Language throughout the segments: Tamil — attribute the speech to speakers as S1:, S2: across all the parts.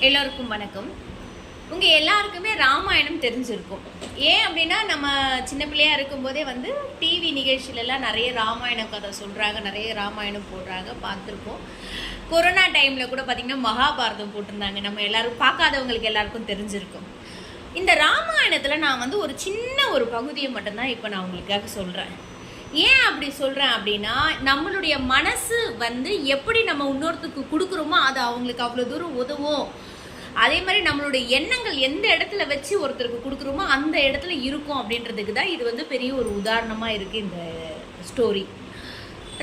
S1: எல்லோருக்கும் வணக்கம். உங்கள் எல்லாருக்குமே ராமாயணம் தெரிஞ்சிருக்கும். ஏன் அப்படின்னா நம்ம சின்ன பிள்ளையாக இருக்கும்போதே டிவி நிகழ்ச்சியிலலாம் நிறைய ராமாயண கதை சொல்கிறாங்க, நிறைய ராமாயணம் போடுறாங்க, பார்த்துருக்கோம். கொரோனா டைமில் கூட பார்த்திங்கன்னா மகாபாரதம் போட்டிருந்தாங்க. நம்ம எல்லோரும் பார்க்காதவங்களுக்கு எல்லாருக்கும் தெரிஞ்சிருக்கும். இந்த ராமாயணத்தில் நான் ஒரு சின்ன ஒரு பகுதியை மட்டும்தான் இப்போ நான் உங்களுக்காக சொல்கிறேன். ஏன் அப்படி சொல்கிறேன் அப்படின்னா, நம்மளுடைய மனசு எப்படி நம்ம இன்னொருத்துக்கு கொடுக்குறோமோ அது அவங்களுக்கு அவ்வளோ தூரம் உதவும். அதே மாதிரி நம்மளுடைய எண்ணங்கள் எந்த இடத்துல வச்சு ஒருத்தருக்கு கொடுக்குறோமோ அந்த இடத்துல இருக்கும் அப்படின்றதுக்கு தான் இது பெரிய ஒரு உதாரணமாக இருக்குது இந்த ஸ்டோரி.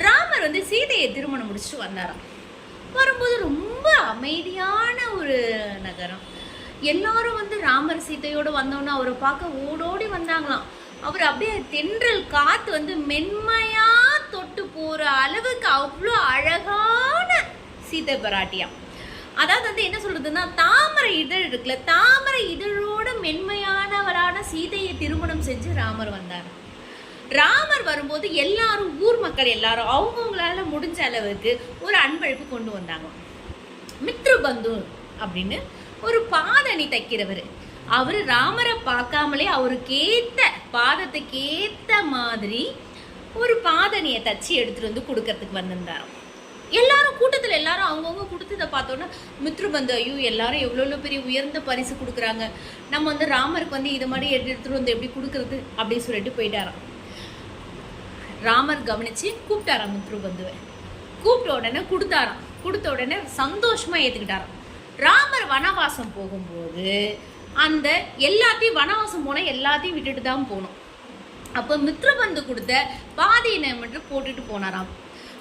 S1: ராமர் சீதையை திருமணம் முடிச்சுட்டு வந்தாராம். வரும்போது ரொம்ப அமைதியான ஒரு நகரம். எல்லாரும் ராமர் சீதையோடு வந்தோன்னா அவரை பார்க்க ஓடோடி வந்தாங்களாம். அவர் அப்படியே தென்றல் காற்று மென்மையா தொட்டு போற அளவுக்கு அவ்வளோ அழகான சீதை பிராட்டியாம். அதாவது என்ன சொல்றதுன்னா, தாமரை இதழ் இருக்குல்ல, தாமரை இதழோட மென்மையானவரான சீதையை திருமணம் செஞ்சு ராமர் வந்தார். ராமர் வரும்போது எல்லாரும், ஊர் மக்கள் எல்லாரும் அவங்கவுங்களால முடிஞ்ச அளவுக்கு ஒரு அன்பளிப்பு கொண்டு வந்தாங்க. மித்ருபந்து அப்படின்னு ஒரு பாதணி தைக்கிறவர். அவரு ராமரை பார்க்காமலே அவருக்கு ஏத்த பாதத்துக்கு ஏத்த மாதிரி ஒரு பாதணியை தச்சு எடுத்துட்டு கொடுக்கறதுக்கு வந்திருந்தாராம். எல்லாரும் கூட்டத்தில் எல்லாரும் அவங்கவுங்க கொடுத்ததை பார்த்தோன்னா மித்ருபந்து, ஐயோ எல்லாரும் எவ்வளோ பெரிய உயர்ந்த பரிசு கொடுக்குறாங்க, நம்ம ராமருக்கு இது மாதிரி எடுத்துட்டு எப்படி கொடுக்கறது அப்படின்னு சொல்லிட்டு போயிட்டாராம். ராமர் கவனிச்சு கூப்பிட்டாராம் மித்ருபந்துவை. கூப்பிட்ட உடனே கொடுத்தாராம். கொடுத்த உடனே சந்தோஷமா ஏற்றுக்கிட்டாராம். ராமர் வனவாசம் போகும்போது அந்த எல்லாத்தையும், வனவாசம் போனால் எல்லாத்தையும் விட்டுட்டு தான் போகணும். அப்போ மித்ருபந்து கொடுத்த பாதியினை மட்டும் போட்டுட்டு போனாராம்.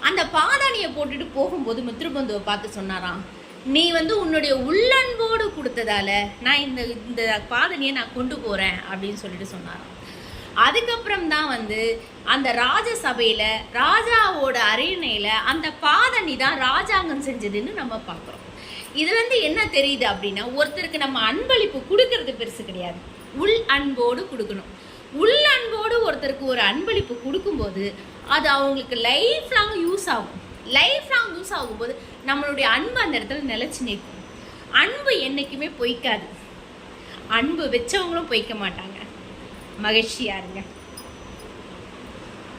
S1: அந்த பாதாணியை போட்டுட்டு போகும்போது மித்ருபந்துவை பார்த்து சொன்னாராம், நீ உன்னுடைய உள்ளன்போடு கொடுத்ததால நான் இந்த பாதணியை நான் கொண்டு போகிறேன் அப்படின்னு சொல்லிட்டு சொன்னாராம். அதுக்கப்புறம் தான் அந்த ராஜசபையில் ராஜாவோட அரியணையில் அந்த பாதணி தான் ராஜாங்கம் செஞ்சதுன்னு நம்ம பார்க்குறோம். இதுல என்ன தெரியுது அப்படின்னா, ஒருத்தருக்கு நம்ம அன்பளிப்பு கொடுக்கறது பெருசு கிடையாது, உள் அன்போடு கொடுக்கணும். உள் அன்போடு ஒருத்தருக்கு ஒரு அன்பளிப்பு கொடுக்கும்போது அது அவங்களுக்கு லைஃப் லாங் யூஸ் ஆகும். லைஃப் லாங் யூஸ் ஆகும்போது நம்மளுடைய அன்பு அந்த இடத்துல நிலைச்சு நிற்கும். அன்பு என்னைக்குமே பொய்க்காது. அன்பு வச்சவங்களும் பொய்க்க மாட்டாங்க. மகிழ்ச்சியா இருங்க.